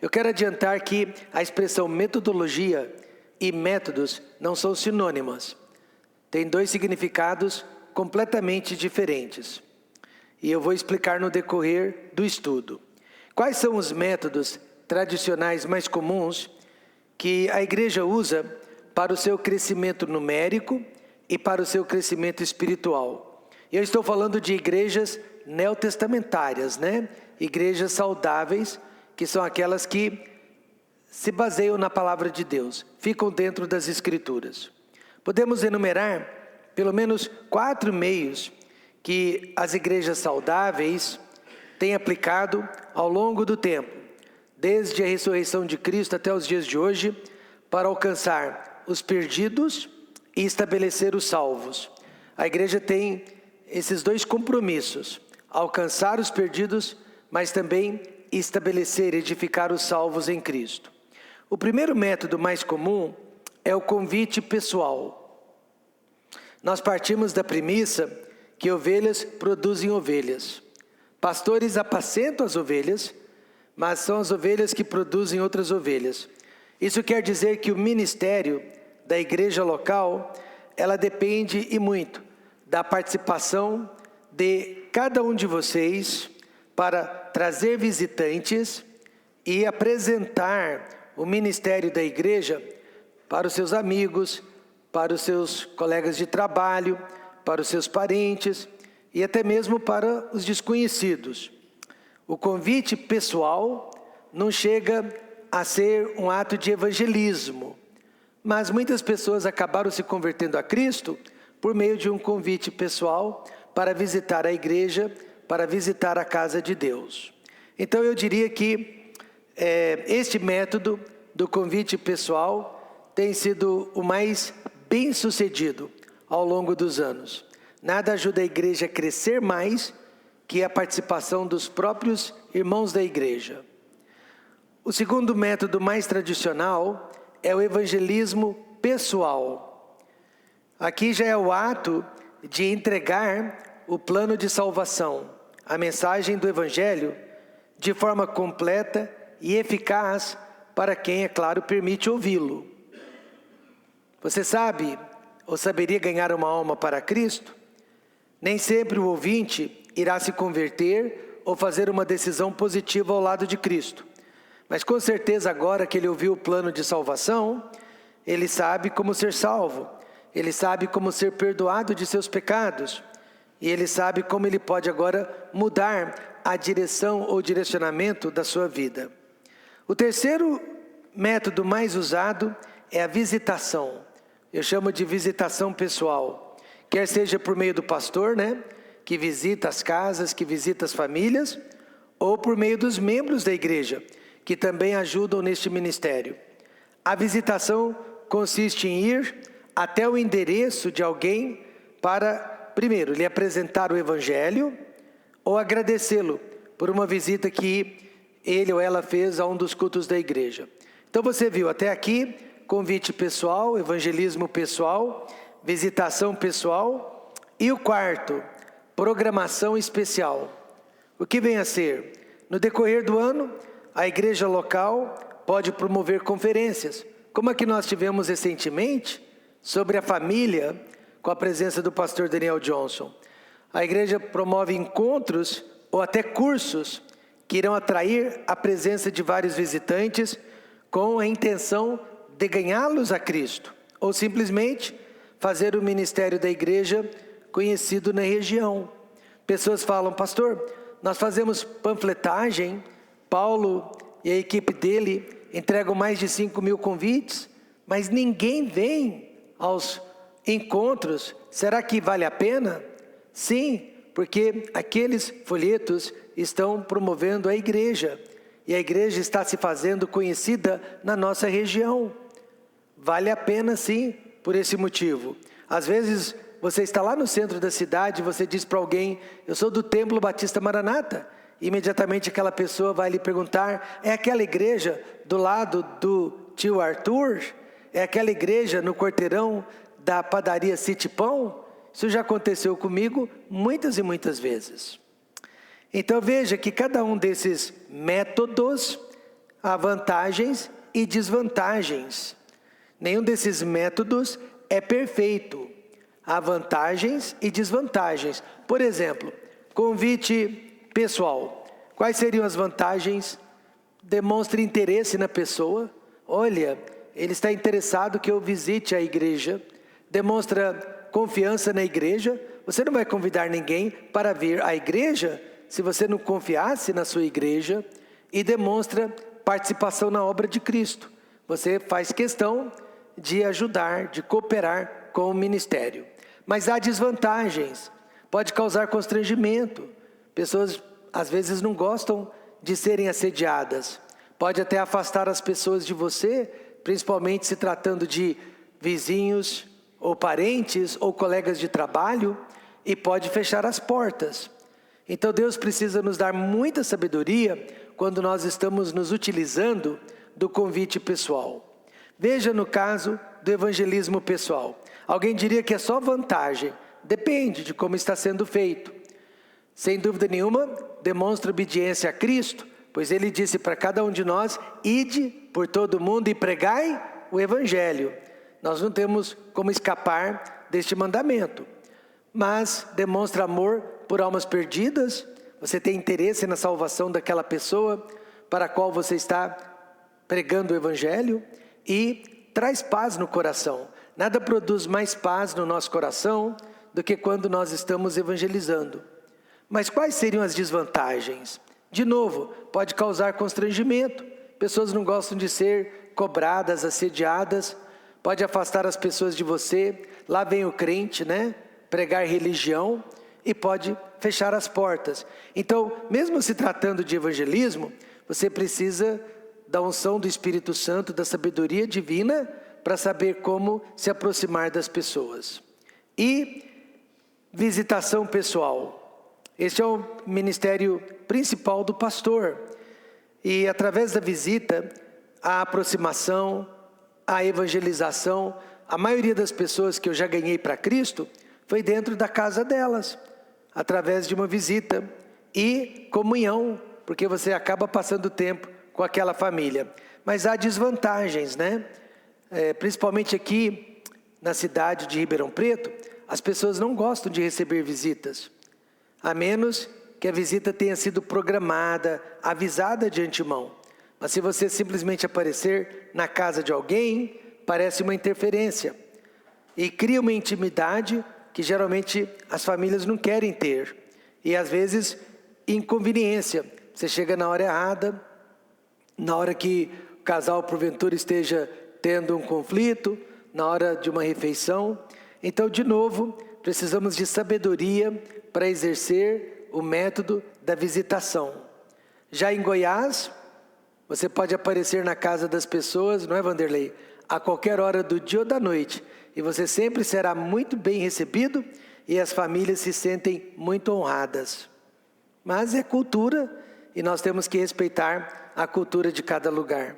Eu quero adiantar que a expressão metodologia e métodos não são sinônimas. Tem dois significados completamente diferentes. E eu vou explicar no decorrer do estudo. Quais são os métodos tradicionais mais comuns que a igreja usa para o seu crescimento numérico e para o seu crescimento espiritual? Eu estou falando de igrejas neotestamentárias, né? Igrejas saudáveis, que são aquelas que se baseiam na palavra de Deus, ficam dentro das Escrituras. Podemos enumerar pelo menos 4 meios que as igrejas saudáveis têm aplicado ao longo do tempo, desde a ressurreição de Cristo até os dias de hoje, para alcançar os perdidos e estabelecer os salvos. A igreja tem esses dois compromissos: alcançar os perdidos, mas também estabelecer e edificar os salvos em Cristo. O primeiro método mais comum é o convite pessoal. Nós partimos da premissa que ovelhas produzem ovelhas. Pastores apacentam as ovelhas, mas são as ovelhas que produzem outras ovelhas. Isso quer dizer que o ministério da igreja local, ela depende e muito da participação de cada um de vocês para trazer visitantes e apresentar o ministério da igreja para os seus amigos, para os seus colegas de trabalho, para os seus parentes e até mesmo para os desconhecidos. O convite pessoal não chega a ser um ato de evangelismo, mas muitas pessoas acabaram se convertendo a Cristo por meio de um convite pessoal para visitar a igreja, para visitar a casa de Deus. Então eu diria que este método do convite pessoal tem sido o mais bem sucedido ao longo dos anos. Nada ajuda a igreja a crescer mais que a participação dos próprios irmãos da igreja. O segundo método mais tradicional é o evangelismo pessoal. Aqui já é o ato de entregar o plano de salvação, a mensagem do evangelho, de forma completa e eficaz para quem, é claro, permite ouvi-lo. Você sabe ou saberia ganhar uma alma para Cristo? Nem sempre o ouvinte irá se converter ou fazer uma decisão positiva ao lado de Cristo. Mas com certeza agora que ele ouviu o plano de salvação, ele sabe como ser salvo, ele sabe como ser perdoado de seus pecados, e ele sabe como ele pode agora mudar a direção ou direcionamento da sua vida. O terceiro método mais usado é a visitação. Eu chamo de visitação pessoal. Quer seja por meio do pastor, né, que visita as casas, que visita as famílias, ou por meio dos membros da igreja, que também ajudam neste ministério. A visitação consiste em ir até o endereço de alguém para, primeiro, lhe apresentar o evangelho ou agradecê-lo por uma visita que ele ou ela fez a um dos cultos da igreja. Então você viu até aqui, convite pessoal, evangelismo pessoal, visitação pessoal. E o quarto, programação especial. O que vem a ser? No decorrer do ano, a igreja local pode promover conferências, como a que nós tivemos recentemente, sobre a família, com a presença do pastor Daniel Johnson. A igreja promove encontros ou até cursos que irão atrair a presença de vários visitantes com a intenção de ganhá-los a Cristo, ou simplesmente fazer o ministério da igreja conhecido na região. Pessoas falam: pastor, nós fazemos panfletagem, Paulo e a equipe dele entregam mais de 5.000 convites, mas ninguém vem aos encontros. Será que vale a pena? Sim, porque aqueles folhetos estão promovendo a igreja, e a igreja está se fazendo conhecida na nossa região. Vale a pena sim, por esse motivo. Às vezes você está lá no centro da cidade, você diz para alguém: eu sou do Templo Batista Maranata. Imediatamente aquela pessoa vai lhe perguntar: é aquela igreja do lado do tio Arthur? É aquela igreja no quarteirão da padaria City Pão? Isso já aconteceu comigo muitas e muitas vezes. Então veja que cada um desses métodos há vantagens e desvantagens. Nenhum desses métodos é perfeito. Há vantagens e desvantagens. Por exemplo, convite pessoal. Quais seriam as vantagens? Demonstre interesse na pessoa. Olha, ele está interessado que eu visite a igreja. Demonstra confiança na igreja. Você não vai convidar ninguém para vir à igreja se você não confiasse na sua igreja. E demonstra participação na obra de Cristo. Você faz questão de ajudar, de cooperar com o ministério. Mas há desvantagens. Pode causar constrangimento. Pessoas às vezes não gostam de serem assediadas. Pode até afastar as pessoas de você, principalmente se tratando de vizinhos ou parentes ou colegas de trabalho, e pode fechar as portas. Então Deus precisa nos dar muita sabedoria quando nós estamos nos utilizando do convite pessoal. Veja no caso do evangelismo pessoal. Alguém diria que é só vantagem. Depende de como está sendo feito. Sem dúvida nenhuma, demonstra obediência a Cristo, pois Ele disse para cada um de nós: ide por todo o mundo e pregai o Evangelho. Nós não temos como escapar deste mandamento. Mas demonstra amor por almas perdidas. Você tem interesse na salvação daquela pessoa para a qual você está pregando o Evangelho. E traz paz no coração. Nada produz mais paz no nosso coração do que quando nós estamos evangelizando. Mas quais seriam as desvantagens? De novo, pode causar constrangimento. Pessoas não gostam de ser cobradas, assediadas. Pode afastar as pessoas de você. Lá vem o crente, né? Pregar religião. E pode fechar as portas. Então, mesmo se tratando de evangelismo, você precisa da unção do Espírito Santo, da sabedoria divina, para saber como se aproximar das pessoas. E visitação pessoal. Este é o ministério principal do pastor. E através da visita, a aproximação, a evangelização, a maioria das pessoas que eu já ganhei para Cristo foi dentro da casa delas, através de uma visita e comunhão, porque você acaba passando tempo com aquela família. Mas há desvantagens, né? Principalmente aqui na cidade de Ribeirão Preto, as pessoas não gostam de receber visitas, a menos que a visita tenha sido programada, avisada de antemão. Mas se você simplesmente aparecer na casa de alguém, parece uma interferência e cria uma intimidade que geralmente as famílias não querem ter. E às vezes inconveniência. Você chega na hora errada, na hora que o casal porventura esteja tendo um conflito, na hora de uma refeição. Então, de novo, precisamos de sabedoria para exercer o método da visitação. Já em Goiás, você pode aparecer na casa das pessoas, não é, Vanderlei? A qualquer hora do dia ou da noite. E você sempre será muito bem recebido e as famílias se sentem muito honradas. Mas é cultura e nós temos que respeitar a cultura de cada lugar.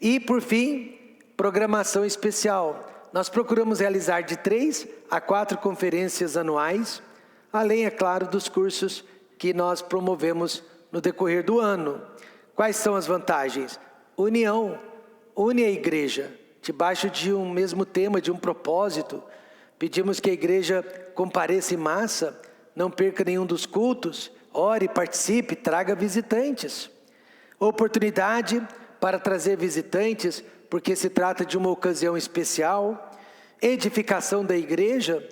E, por fim, programação especial. Nós procuramos realizar de 3 a 4 conferências anuais, além, é claro, dos cursos que nós promovemos no decorrer do ano. Quais são as vantagens? União, une a igreja, debaixo de um mesmo tema, de um propósito. Pedimos que a igreja compareça em massa, não perca nenhum dos cultos, ore, participe, traga visitantes. Oportunidade para trazer visitantes, porque se trata de uma ocasião especial. Edificação da igreja.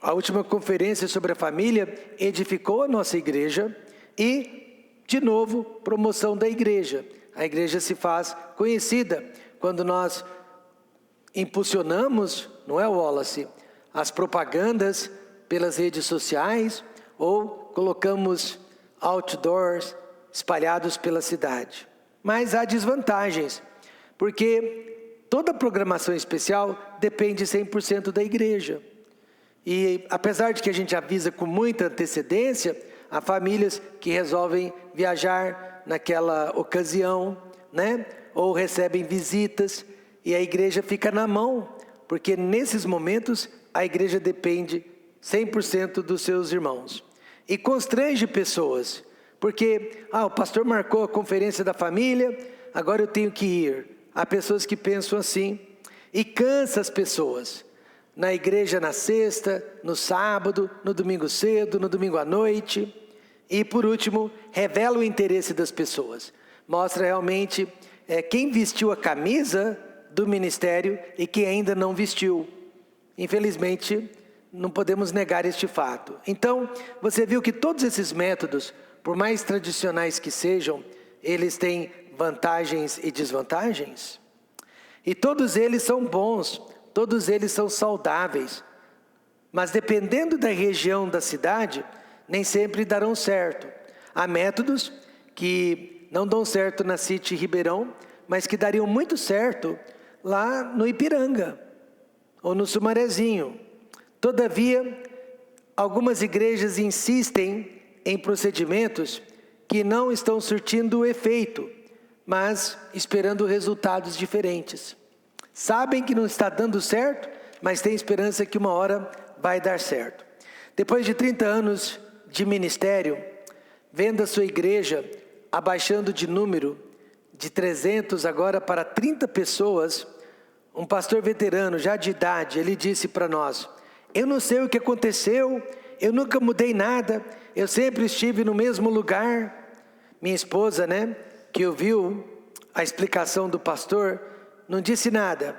A última conferência sobre a família edificou a nossa igreja. E, de novo, promoção da igreja. A igreja se faz conhecida quando nós impulsionamos, não é, Wallace, as propagandas pelas redes sociais ou colocamos outdoors espalhados pela cidade. Mas há desvantagens, porque toda programação especial depende 100% da igreja. E apesar de que a gente avisa com muita antecedência, há famílias que resolvem viajar naquela ocasião, né? Ou recebem visitas e a igreja fica na mão, porque nesses momentos a igreja depende 100% dos seus irmãos. E constrange pessoas, porque o pastor marcou a conferência da família, agora eu tenho que ir. Há pessoas que pensam assim e cansa as pessoas. Na igreja na sexta, no sábado, no domingo cedo, no domingo à noite. E por último, revela o interesse das pessoas. Mostra realmente quem vestiu a camisa do ministério e quem ainda não vestiu. Infelizmente, não podemos negar este fato. Então, você viu que todos esses métodos, por mais tradicionais que sejam, eles têm vantagens e desvantagens. E todos eles são bons, todos eles são saudáveis. Mas dependendo da região da cidade, nem sempre darão certo. Há métodos que não dão certo na City Ribeirão, mas que dariam muito certo lá no Ipiranga, ou no Sumarezinho. Todavia, algumas igrejas insistem em procedimentos que não estão surtindo efeito, mas esperando resultados diferentes. Sabem que não está dando certo, mas têm esperança que uma hora vai dar certo. Depois de 30 anos de ministério, vendo a sua igreja abaixando de número, de 300 agora para 30 pessoas, um pastor veterano, já de idade, ele disse para nós: eu não sei o que aconteceu, eu nunca mudei nada, eu sempre estive no mesmo lugar. Minha esposa, que ouviu a explicação do pastor, não disse nada,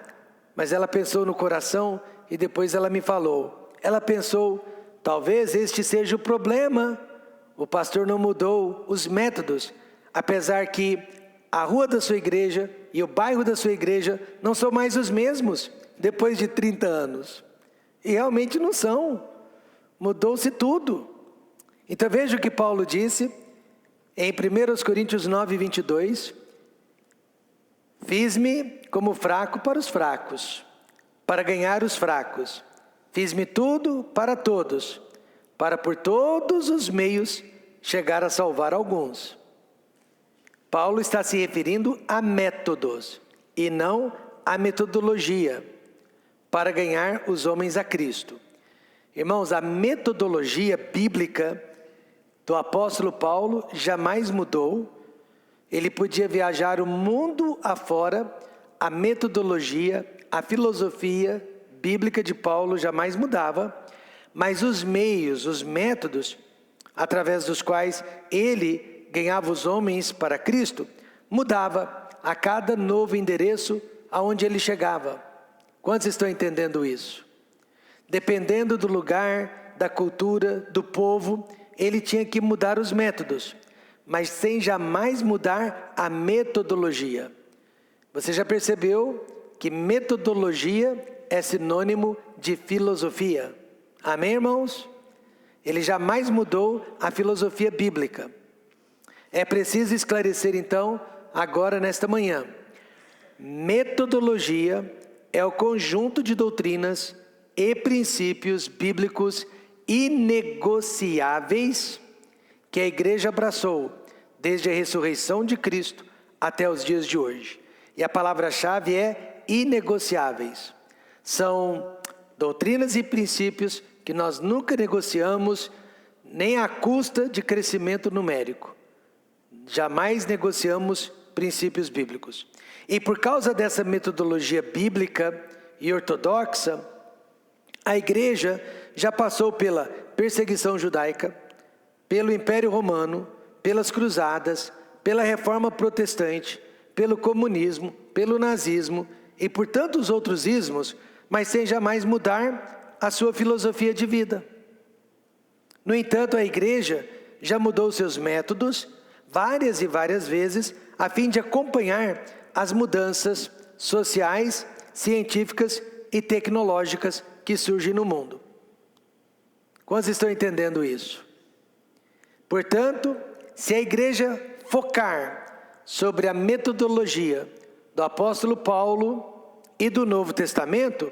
mas ela pensou no coração e depois ela me falou. Ela pensou, talvez este seja o problema, o pastor não mudou os métodos, apesar que a rua da sua igreja e o bairro da sua igreja não são mais os mesmos depois de 30 anos. E realmente não são. Mudou-se tudo. Então veja o que Paulo disse em 1 Coríntios 9, 22. Fiz-me como fraco para os fracos, para ganhar os fracos. Fiz-me tudo para todos, para por todos os meios chegar a salvar alguns. Paulo está se referindo a métodos e não a metodologia para ganhar os homens a Cristo. Irmãos, a metodologia bíblica do apóstolo Paulo jamais mudou. Ele podia viajar o mundo afora, a metodologia, a filosofia bíblica de Paulo jamais mudava, mas os meios, os métodos, através dos quais ele ganhava os homens para Cristo, mudava a cada novo endereço aonde ele chegava. Quantos estão entendendo isso? Dependendo do lugar, da cultura, do povo, ele tinha que mudar os métodos, mas sem jamais mudar a metodologia. Você já percebeu que metodologia é sinônimo de filosofia? Amém, irmãos? Ele jamais mudou a filosofia bíblica. É preciso esclarecer então, agora nesta manhã. Metodologia é o conjunto de doutrinas e princípios bíblicos inegociáveis que a igreja abraçou desde a ressurreição de Cristo até os dias de hoje. E a palavra-chave é inegociáveis. São doutrinas e princípios que nós nunca negociamos, nem à custa de crescimento numérico. Jamais negociamos princípios bíblicos. E por causa dessa metodologia bíblica e ortodoxa, a igreja já passou pela perseguição judaica, pelo Império Romano, pelas cruzadas, pela reforma protestante, pelo comunismo, pelo nazismo e por tantos outros ismos, mas sem jamais mudar a sua filosofia de vida. No entanto, a igreja já mudou seus métodos várias e várias vezes, a fim de acompanhar as mudanças sociais, científicas e tecnológicas que surgem no mundo. Quantos estão entendendo isso? Portanto, se a igreja focar sobre a metodologia do apóstolo Paulo e do Novo Testamento,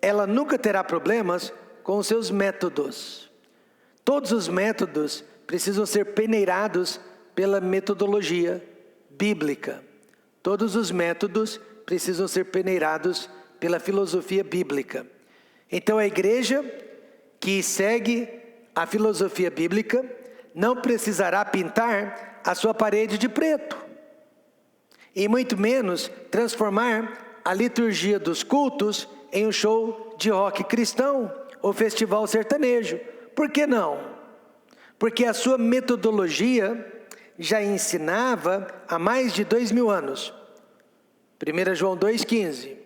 ela nunca terá problemas com os seus métodos. Todos os métodos precisam ser peneirados pela metodologia bíblica. Todos os métodos precisam ser peneirados pela filosofia bíblica. Então a igreja que segue a filosofia bíblica não precisará pintar a sua parede de preto. e muito menos transformar a liturgia dos cultos em um show de rock cristão ou festival sertanejo. Por que não? Porque a sua metodologia já ensinava há mais de 2000 anos. 1 João 2,15.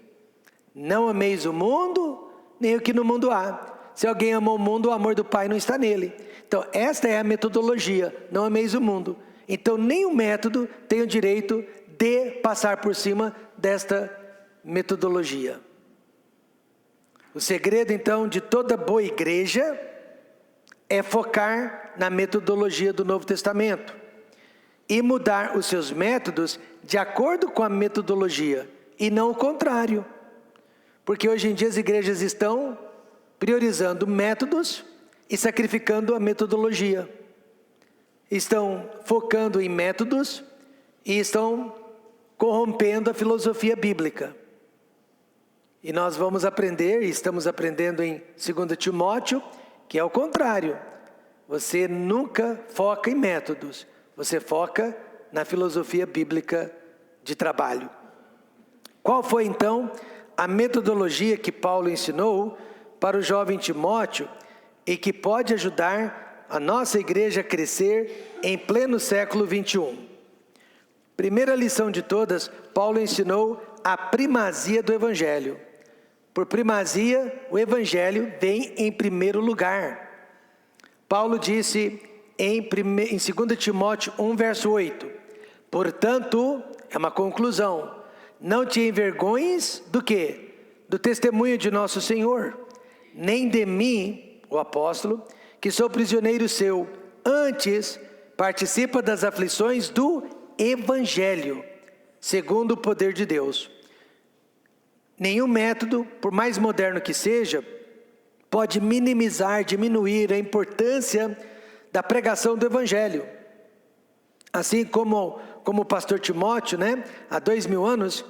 Não ameis o mundo, nem o que no mundo há. Se alguém ama o mundo, o amor do Pai não está nele. Então, esta é a metodologia, não ameis o mundo. Então, nenhum método tem o direito de passar por cima desta metodologia. O segredo, então, de toda boa igreja é focar na metodologia do Novo Testamento e mudar os seus métodos de acordo com a metodologia e não o contrário. Porque hoje em dia as igrejas estão priorizando métodos e sacrificando a metodologia. Estão focando em métodos e estão corrompendo a filosofia bíblica. E nós vamos aprender, e estamos aprendendo em 2 Timóteo, que é o contrário. Você nunca foca em métodos, você foca na filosofia bíblica de trabalho. Qual foi então a metodologia que Paulo ensinou para o jovem Timóteo e que pode ajudar a nossa igreja a crescer em pleno século 21? Primeira lição de todas, Paulo ensinou a primazia do Evangelho. Por primazia, o Evangelho vem em primeiro lugar. Paulo disse em 2 Timóteo 1, verso 8, portanto, é uma conclusão, não te envergonhes do quê? Do testemunho de nosso Senhor, nem de mim, o apóstolo, que sou prisioneiro seu, antes participa das aflições do Evangelho, segundo o poder de Deus. Nenhum método, por mais moderno que seja, pode minimizar, diminuir a importância da pregação do Evangelho. Assim como o pastor Timóteo, há 2000 anos,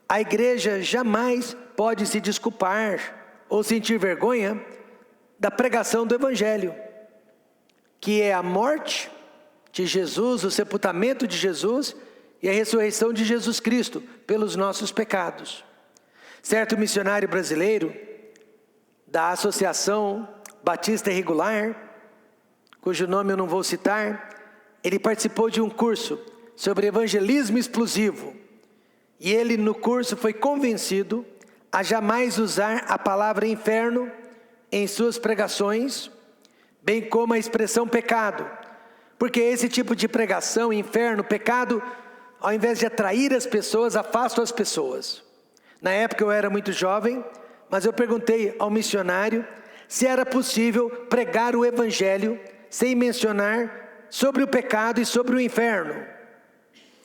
a igreja jamais pode se desculpar ou sentir vergonha da pregação do Evangelho, que é a morte de Jesus, o sepultamento de Jesus e a ressurreição de Jesus Cristo pelos nossos pecados. Certo missionário brasileiro da Associação Batista Regular, cujo nome eu não vou citar, ele participou de um curso sobre evangelismo explosivo. E ele no curso foi convencido a jamais usar a palavra inferno em suas pregações, bem como a expressão pecado. Porque esse tipo de pregação, inferno, pecado, ao invés de atrair as pessoas, afasta as pessoas. Na época eu era muito jovem, mas eu perguntei ao missionário se era possível pregar o Evangelho sem mencionar sobre o pecado e sobre o inferno.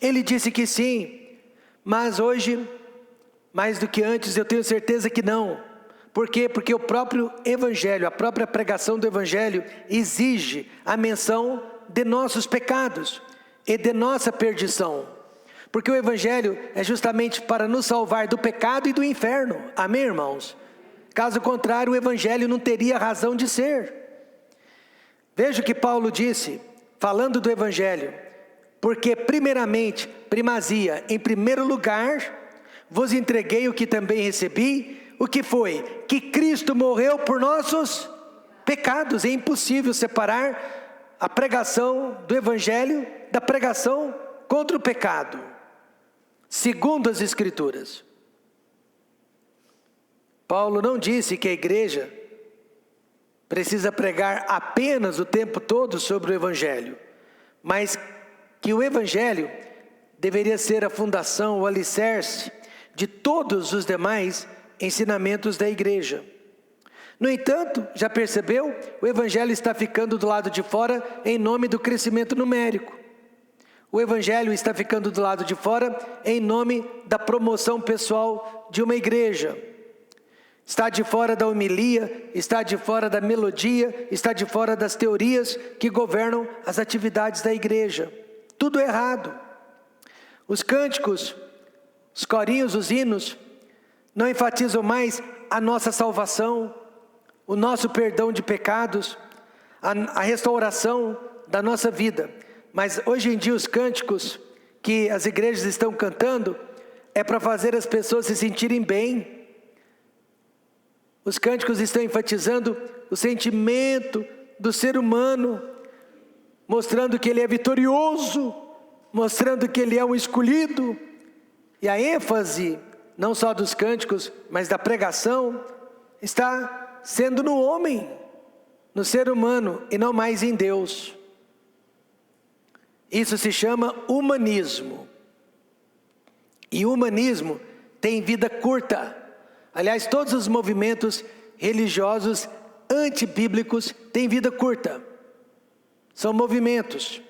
Ele disse que sim, mas hoje, mais do que antes, eu tenho certeza que não. Por quê? Porque o próprio Evangelho, a própria pregação do Evangelho exige a menção de nossos pecados e de nossa perdição. Porque o Evangelho é justamente para nos salvar do pecado e do inferno. Amém, irmãos? Caso contrário, o Evangelho não teria razão de ser. Veja o que Paulo disse, falando do Evangelho. Porque primeiramente, primazia, em primeiro lugar, vos entreguei o que também recebi. O que foi? Que Cristo morreu por nossos pecados. É impossível separar a pregação do Evangelho da pregação contra o pecado. Segundo as Escrituras. Paulo não disse que a igreja precisa pregar apenas o tempo todo sobre o Evangelho, mas que o Evangelho deveria ser a fundação, o alicerce de todos os demais ensinamentos da igreja. No entanto, já percebeu? O Evangelho está ficando do lado de fora em nome do crescimento numérico. O Evangelho está ficando do lado de fora em nome da promoção pessoal de uma igreja. Está de fora da homilia, está de fora da melodia, está de fora das teorias que governam as atividades da igreja. Tudo errado. Os cânticos, os corinhos, os hinos, não enfatizam mais a nossa salvação, o nosso perdão de pecados, a restauração da nossa vida. Mas hoje em dia os cânticos que as igrejas estão cantando é para fazer as pessoas se sentirem bem. Os cânticos estão enfatizando o sentimento do ser humano, mostrando que ele é vitorioso, mostrando que ele é um escolhido. E a ênfase, não só dos cânticos, mas da pregação, está sendo no homem, no ser humano, e não mais em Deus. Isso se chama humanismo. E o humanismo tem vida curta. Aliás, todos os movimentos religiosos antibíblicos têm vida curta. São movimentos.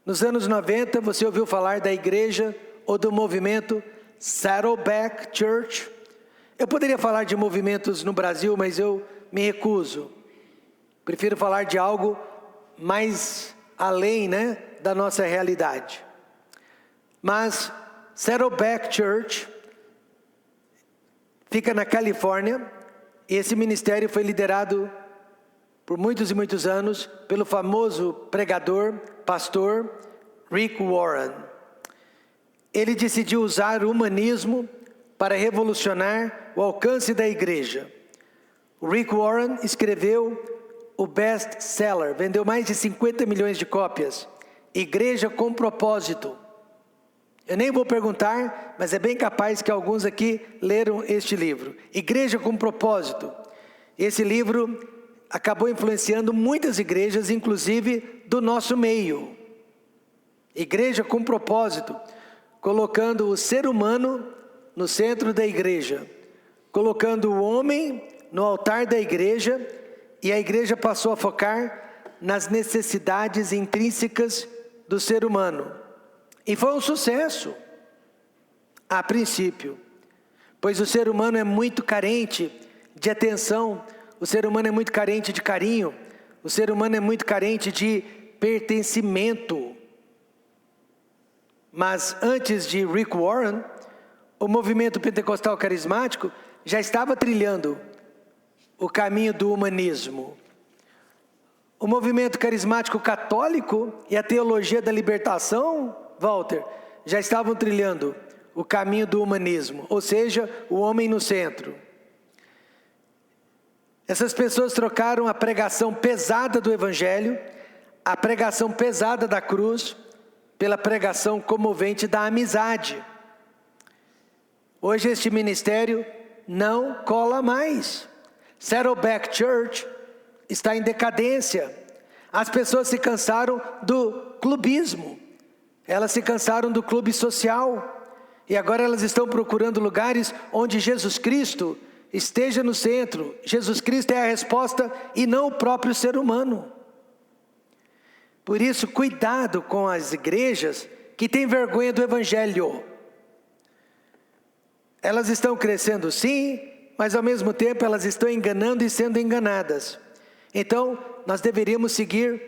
Nos anos 90, você ouviu falar da igreja ou do movimento Saddleback Church? Eu poderia falar de movimentos no Brasil, mas eu me recuso. Prefiro falar de algo mais além, da nossa realidade. Mas Saddleback Church fica na Califórnia, e esse ministério foi liderado por muitos e muitos anos pelo famoso pregador, pastor Rick Warren. Ele decidiu usar o humanismo para revolucionar o alcance da igreja. O Rick Warren escreveu o best-seller, vendeu mais de 50 milhões de cópias, Igreja com Propósito. Eu nem vou perguntar, mas é bem capaz que alguns aqui leram este livro, Igreja com Propósito. Esse livro acabou influenciando muitas igrejas, inclusive do nosso meio. Igreja com Propósito, colocando o ser humano no centro da igreja, colocando o homem no altar da igreja, e a igreja passou a focar nas necessidades intrínsecas do ser humano. E foi um sucesso, a princípio, pois o ser humano é muito carente de atenção, o ser humano é muito carente de carinho, o ser humano é muito carente de pertencimento. Mas antes de Rick Warren, o movimento pentecostal carismático já estava trilhando o caminho do humanismo. O movimento carismático católico e a teologia da libertação, Walter, já estavam trilhando o caminho do humanismo, ou seja, o homem no centro. Essas pessoas trocaram a pregação pesada do Evangelho, a pregação pesada da cruz, pela pregação comovente da amizade. Hoje este ministério não cola mais. Saddleback Church está em decadência. As pessoas se cansaram do clubismo, elas se cansaram do clube social, e agora elas estão procurando lugares onde Jesus Cristo esteja no centro. Jesus Cristo é a resposta e não o próprio ser humano. Por isso, cuidado com as igrejas que têm vergonha do Evangelho. Elas estão crescendo sim, mas ao mesmo tempo elas estão enganando e sendo enganadas. Então, nós deveríamos seguir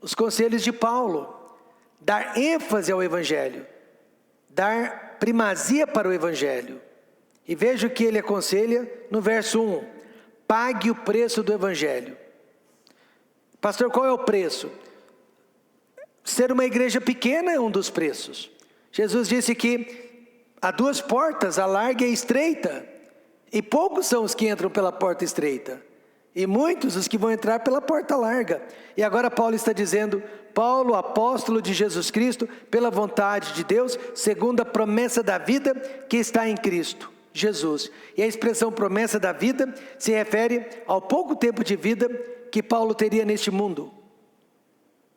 os conselhos de Paulo, dar ênfase ao Evangelho, dar primazia para o Evangelho. E veja o que ele aconselha no verso 1, pague o preço do Evangelho. Pastor, qual é o preço? Ser uma igreja pequena é um dos preços. Jesus disse que há duas portas, a larga e a estreita, e poucos são os que entram pela porta estreita, e muitos os que vão entrar pela porta larga. E agora Paulo está dizendo, Paulo, apóstolo de Jesus Cristo, pela vontade de Deus, segundo a promessa da vida que está em Cristo Jesus. E a expressão promessa da vida se refere ao pouco tempo de vida que Paulo teria neste mundo,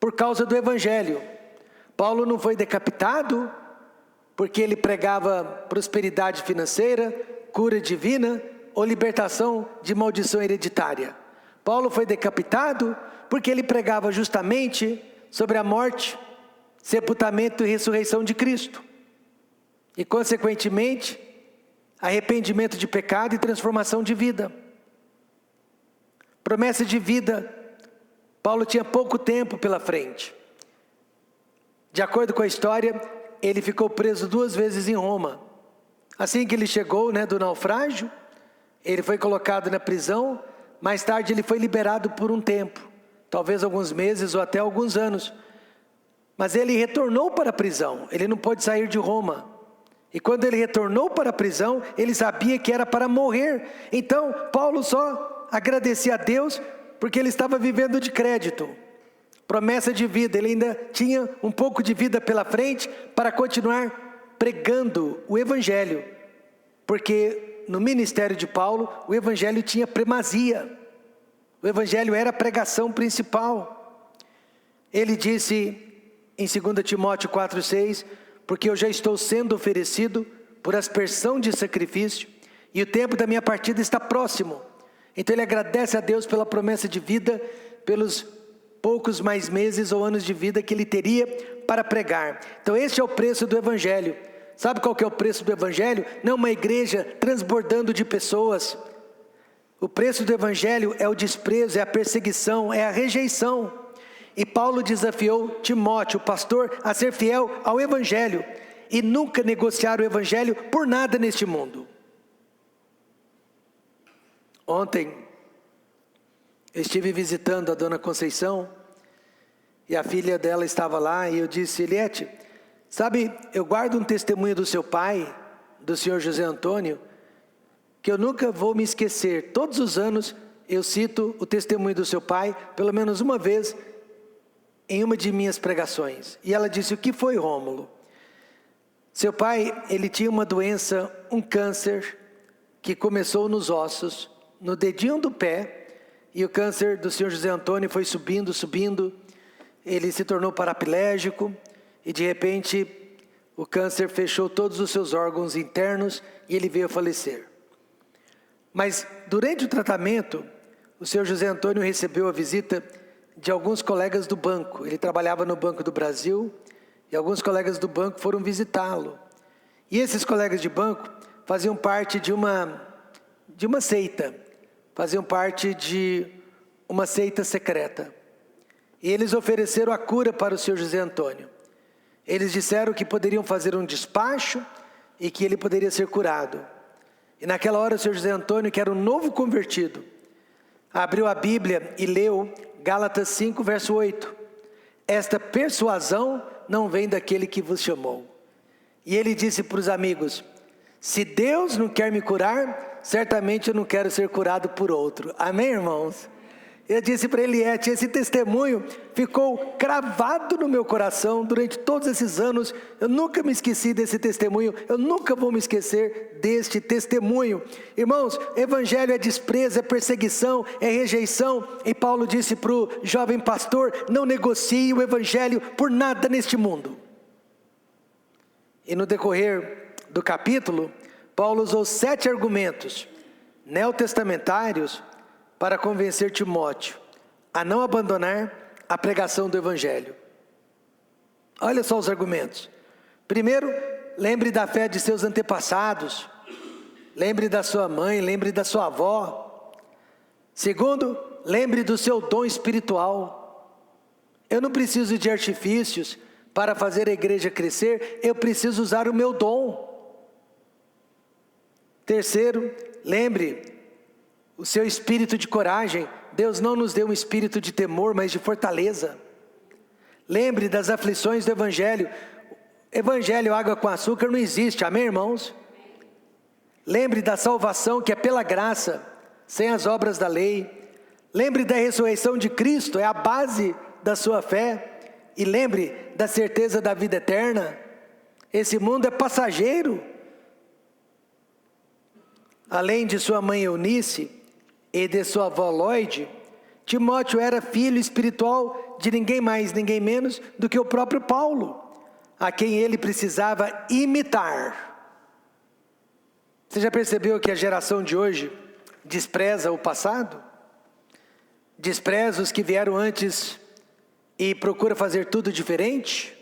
por causa do Evangelho. Paulo não foi decapitado porque ele pregava prosperidade financeira, cura divina ou libertação de maldição hereditária. Paulo foi decapitado porque ele pregava justamente sobre a morte, sepultamento e ressurreição de Cristo. E consequentemente, arrependimento de pecado e transformação de vida. Promessa de vida. Paulo tinha pouco tempo pela frente. De acordo com a história, ele ficou preso 2 vezes em Roma. Assim que ele chegou, do naufrágio, ele foi colocado na prisão. Mais tarde ele foi liberado por um tempo, talvez alguns meses ou até alguns anos. Mas ele retornou para a prisão, ele não pôde sair de Roma. E quando ele retornou para a prisão, ele sabia que era para morrer. Então, Paulo só agradecia a Deus, porque ele estava vivendo de crédito. Promessa de vida, ele ainda tinha um pouco de vida pela frente para continuar pregando o Evangelho. Porque no ministério de Paulo, o Evangelho tinha primazia. O Evangelho era a pregação principal. Ele disse em 2 Timóteo 4,6, porque eu já estou sendo oferecido por aspersão de sacrifício, e o tempo da minha partida está próximo. Então ele agradece a Deus pela promessa de vida, pelos poucos mais meses ou anos de vida que ele teria para pregar. Então este é o preço do Evangelho. Sabe qual que é o preço do Evangelho? Não uma igreja transbordando de pessoas. O preço do Evangelho é o desprezo, é a perseguição, é a rejeição. E Paulo desafiou Timóteo, o pastor, a ser fiel ao Evangelho e nunca negociar o Evangelho por nada neste mundo. Ontem, eu estive visitando a dona Conceição e a filha dela estava lá e eu disse, Eliette, sabe, eu guardo um testemunho do seu pai, do senhor José Antônio, que eu nunca vou me esquecer. Todos os anos eu cito o testemunho do seu pai, pelo menos uma vez, em uma de minhas pregações. E ela disse, o que foi, Rômulo? Seu pai, ele tinha uma doença, um câncer, que começou nos ossos, no dedinho do pé, e o câncer do senhor José Antônio foi subindo, ele se tornou paraplégico, e de repente o câncer fechou todos os seus órgãos internos, e ele veio a falecer. Mas durante o tratamento, o senhor José Antônio recebeu a visita de alguns colegas do banco. Ele trabalhava no Banco do Brasil, e alguns colegas do banco foram visitá-lo. E esses colegas de banco faziam parte de uma seita, faziam parte de uma seita secreta. E eles ofereceram a cura para o senhor José Antônio. Eles disseram que poderiam fazer um despacho e que ele poderia ser curado. E naquela hora o senhor José Antônio, que era um novo convertido, abriu a Bíblia e leu Gálatas 5, verso 8. Esta persuasão não vem daquele que vos chamou. E ele disse para os amigos, se Deus não quer me curar, certamente eu não quero ser curado por outro. Amém, irmãos? Eu disse para Eliette, esse testemunho ficou cravado no meu coração durante todos esses anos. Eu nunca me esqueci desse testemunho, eu nunca vou me esquecer deste testemunho. Irmãos, evangelho é desprezo, é perseguição, é rejeição. E Paulo disse para o jovem pastor, não negocie o evangelho por nada neste mundo. E no decorrer do capítulo, Paulo usou 7 argumentos neotestamentários para convencer Timóteo a não abandonar a pregação do Evangelho. Olha só os argumentos. Primeiro, lembre da fé de seus antepassados. Lembre da sua mãe, lembre da sua avó. Segundo, lembre do seu dom espiritual. Eu não preciso de artifícios para fazer a igreja crescer, eu preciso usar o meu dom. Terceiro, lembre o seu espírito de coragem. Deus não nos deu um espírito de temor, mas de fortaleza. Lembre das aflições do Evangelho. Evangelho, água com açúcar não existe, amém, irmãos? Lembre da salvação que é pela graça, sem as obras da lei. Lembre da ressurreição de Cristo, é a base da sua fé. E lembre da certeza da vida eterna. Esse mundo é passageiro. Além de sua mãe Eunice e de sua avó Lloyd, Timóteo era filho espiritual de ninguém mais, ninguém menos do que o próprio Paulo, a quem ele precisava imitar. Você já percebeu que a geração de hoje despreza o passado? Despreza os que vieram antes e procura fazer tudo diferente?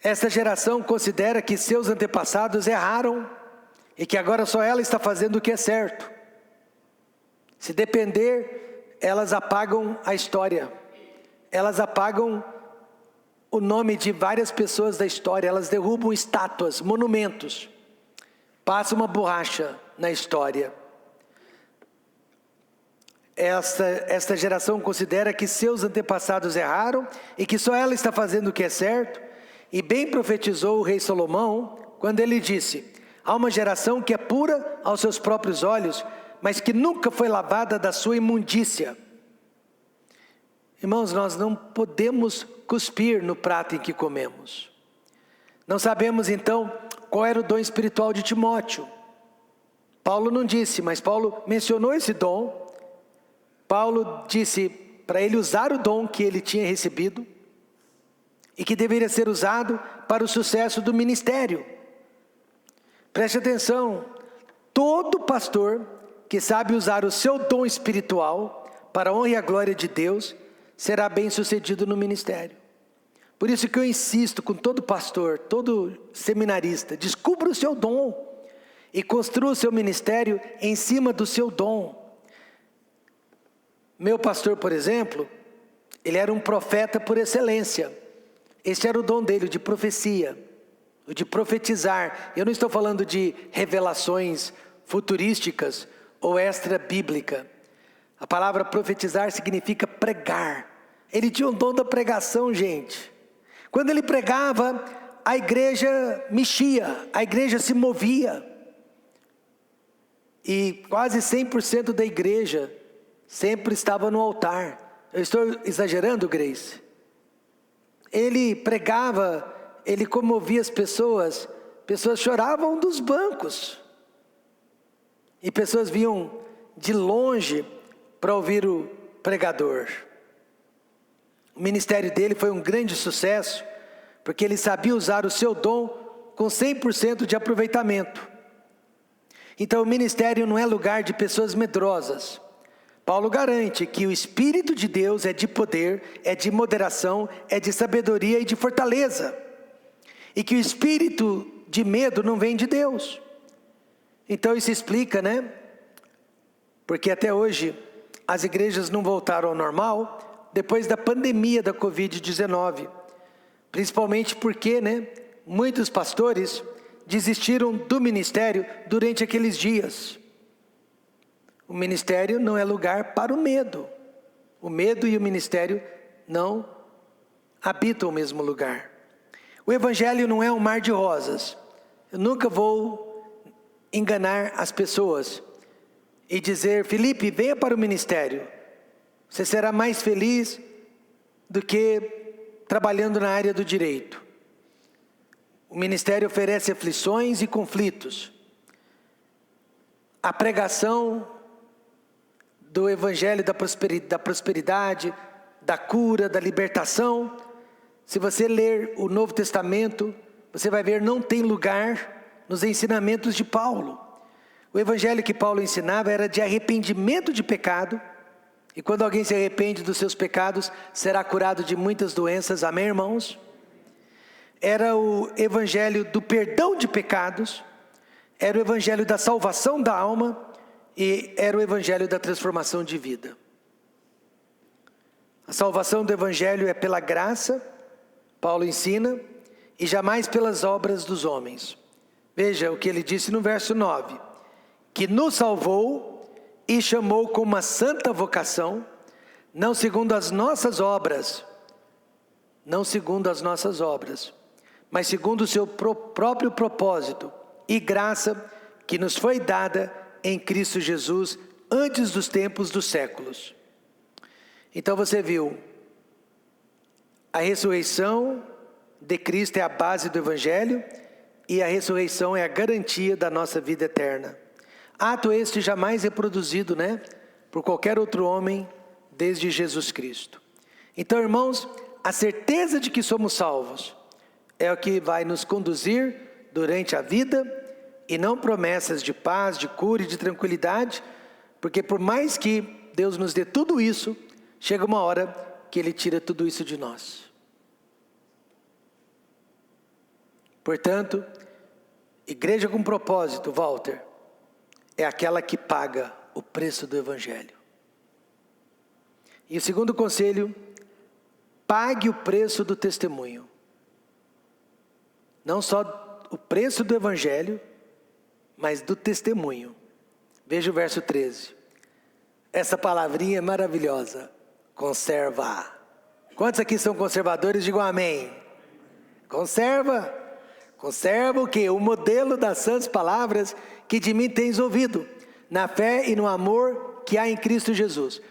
Essa geração considera que seus antepassados erraram e que agora só ela está fazendo o que é certo. Se depender, elas apagam a história. Elas apagam o nome de várias pessoas da história. Elas derrubam estátuas, monumentos. Passam uma borracha na história. Esta geração considera que seus antepassados erraram e que só ela está fazendo o que é certo. E bem profetizou o rei Salomão quando ele disse: há uma geração que é pura aos seus próprios olhos, mas que nunca foi lavada da sua imundícia. Irmãos, nós não podemos cuspir no prato em que comemos. Não sabemos então qual era o dom espiritual de Timóteo. Paulo não disse, mas Paulo mencionou esse dom. Paulo disse para ele usar o dom que ele tinha recebido e que deveria ser usado para o sucesso do ministério. Preste atenção, todo pastor que sabe usar o seu dom espiritual para a honra e a glória de Deus será bem sucedido no ministério. Por isso que eu insisto com todo pastor, todo seminarista: descubra o seu dom e construa o seu ministério em cima do seu dom. Meu pastor, por exemplo, ele era um profeta por excelência. Esse era o dom dele, o de profecia, o de profetizar. Eu não estou falando de revelações futurísticas ou extra-bíblica. A palavra profetizar significa pregar. Ele tinha o dom da pregação, gente. Quando ele pregava, a igreja mexia, a igreja se movia. E quase 100% da igreja sempre estava no altar. Eu estou exagerando, Grace? Ele pregava, ele comovia as pessoas choravam dos bancos. E pessoas vinham de longe para ouvir o pregador. O ministério dele foi um grande sucesso, porque ele sabia usar o seu dom com 100% de aproveitamento. Então o ministério não é lugar de pessoas medrosas. Paulo garante que o Espírito de Deus é de poder, é de moderação, é de sabedoria e de fortaleza. E que o espírito de medo não vem de Deus. Então isso explica, né? Porque até hoje as igrejas não voltaram ao normal depois da pandemia da Covid-19. Principalmente porque, né, muitos pastores desistiram do ministério durante aqueles dias. O ministério não é lugar para o medo. O medo e o ministério não habitam o mesmo lugar. O evangelho não é um mar de rosas. Eu nunca vou enganar as pessoas e dizer: Felipe, venha para o ministério. Você será mais feliz do que trabalhando na área do direito. O ministério oferece aflições e conflitos. A pregação do evangelho da prosperidade, da cura, da libertação. Se você ler o Novo Testamento, você vai ver, não tem lugar nos ensinamentos de Paulo. O evangelho que Paulo ensinava era de arrependimento de pecado. E quando alguém se arrepende dos seus pecados, será curado de muitas doenças. Amém, irmãos? Era o evangelho do perdão de pecados. Era o evangelho da salvação da alma. E era o evangelho da transformação de vida. A salvação do evangelho é pela graça, Paulo ensina, e jamais pelas obras dos homens. Veja o que ele disse no verso 9. Que nos salvou e chamou com uma santa vocação, não segundo as nossas obras, mas segundo o seu próprio propósito e graça que nos foi dada em Cristo Jesus antes dos tempos dos séculos. Então você viu, a ressurreição de Cristo é a base do evangelho e a ressurreição é a garantia da nossa vida eterna. Ato este jamais reproduzido, né, por qualquer outro homem desde Jesus Cristo. Então, irmãos, a certeza de que somos salvos é o que vai nos conduzir durante a vida, e não promessas de paz, de cura e de tranquilidade, porque por mais que Deus nos dê tudo isso, chega uma hora que Ele tira tudo isso de nós. Portanto, igreja com propósito, Walter, é aquela que paga o preço do evangelho. E o segundo conselho: pague o preço do testemunho. Não só o preço do evangelho, mas do testemunho. Veja o verso 13. Essa palavrinha é maravilhosa. Conserva. Quantos aqui são conservadores? Digam amém. Conserva. Conserva o quê? O modelo das santas palavras que de mim tens ouvido, na fé e no amor que há em Cristo Jesus.